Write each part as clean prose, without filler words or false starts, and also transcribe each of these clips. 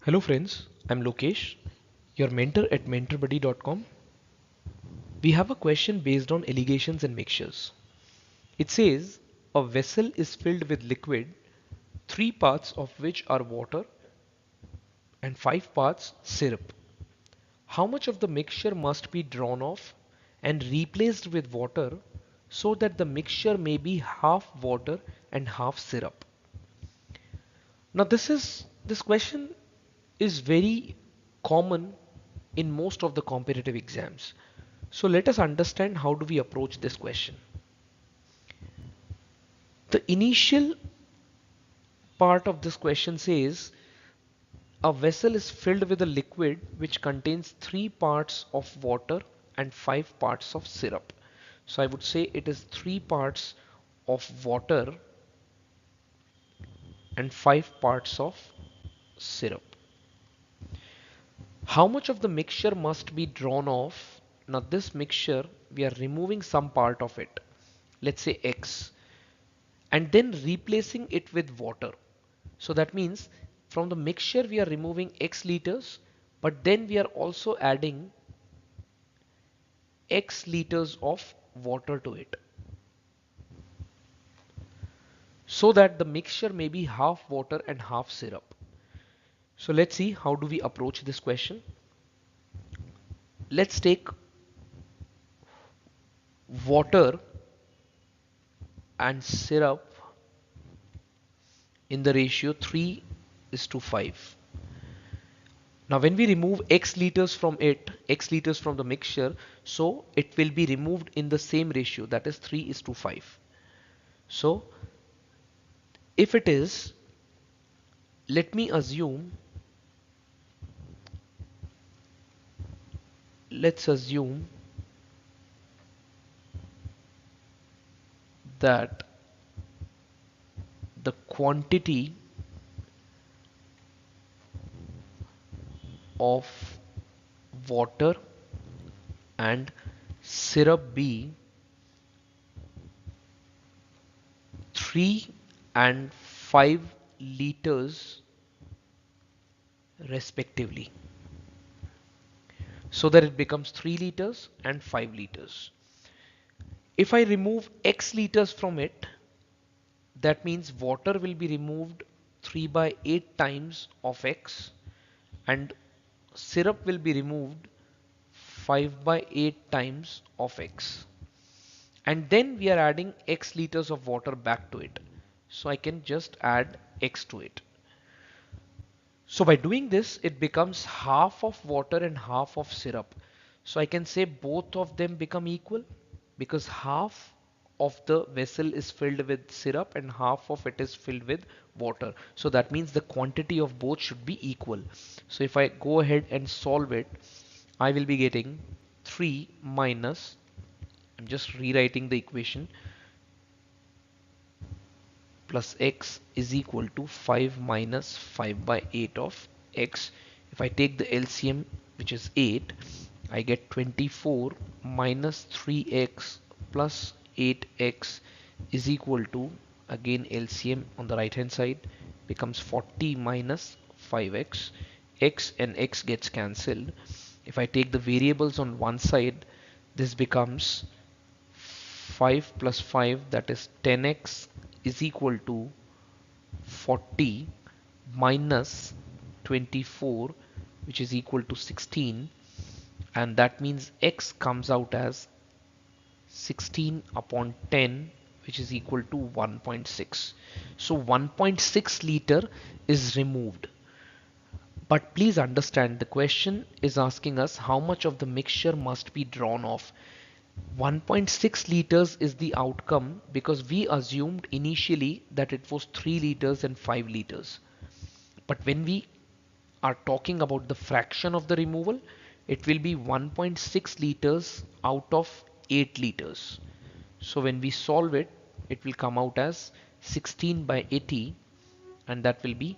Hello friends, I'm Lokesh, your mentor at mentorbuddy.com. We have a question based on allegations and mixtures. It says a vessel is filled with liquid, 3 parts of which are water and 5 parts syrup. How much of the mixture must be drawn off and replaced with water so that the mixture may be half water and half syrup? Now this question is very common in most of the competitive exams. So let us understand how do we approach this question. The initial part of this question says a vessel is filled with a liquid which contains 3 parts of water and 5 parts of syrup. So I would say it is 3 parts of water and 5 parts of syrup. How much of the mixture must be drawn off? Now this mixture, we are removing some part of it, let's say X, and then replacing it with water. So that means from the mixture we are removing X liters, but then we are also adding X liters of water to it, so that the mixture may be half water and half syrup. So let's see how do we approach this question. Let's take water and syrup in the ratio 3:5. Now when we remove X liters from it, X liters from the mixture, so it will be removed in the same ratio, that is 3:5. So if it is, let me assume, let's assume that the quantity of water and syrup be 3 and 5 liters respectively, so that it becomes 3 liters and 5 liters. If I remove X liters from it, that means water will be removed 3/8 times of X and syrup will be removed 5/8 times of X. And then we are adding X liters of water back to it. So I can just add X to it. So by doing this, it becomes half of water and half of syrup. So I can say both of them become equal because half of the vessel is filled with syrup and half of it is filled with water. So that means the quantity of both should be equal. So if I go ahead and solve it, I will be getting 3 minus, I'm just rewriting the equation, plus x is equal to 5 minus 5/8 of x. If I take the LCM, which is 8, I get 24 minus 3x plus 8x is equal to, again LCM on the right hand side, becomes 40 minus 5x. X and x gets cancelled. If I take the variables on one side, this becomes 5 plus 5, that is 10x, is equal to 40 minus 24, which is equal to 16, and that means x comes out as 16 upon 10, which is equal to 1.6. So 1.6 liter is removed. But please understand, the question is asking us how much of the mixture must be drawn off. 1.6 liters is the outcome because we assumed initially that it was 3 liters and 5 liters. But when we are talking about the fraction of the removal, it will be 1.6 liters out of 8 liters. So when we solve it, it will come out as 16/80, and that will be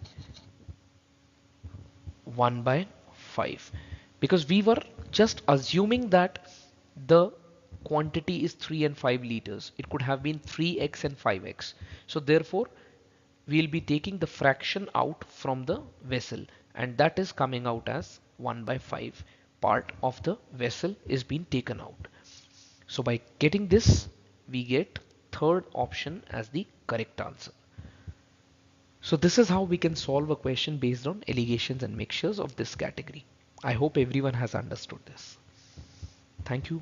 1/5, because we were just assuming that the quantity is 3 and 5 liters. It could have been 3x and 5x. So therefore we'll be taking the fraction out from the vessel, and that is coming out as 1 by 5. Part of the vessel is being taken out. So by getting this, we get third option as the correct answer. So this is how we can solve a question based on allegations and mixtures of this category. I hope everyone has understood this. Thank you.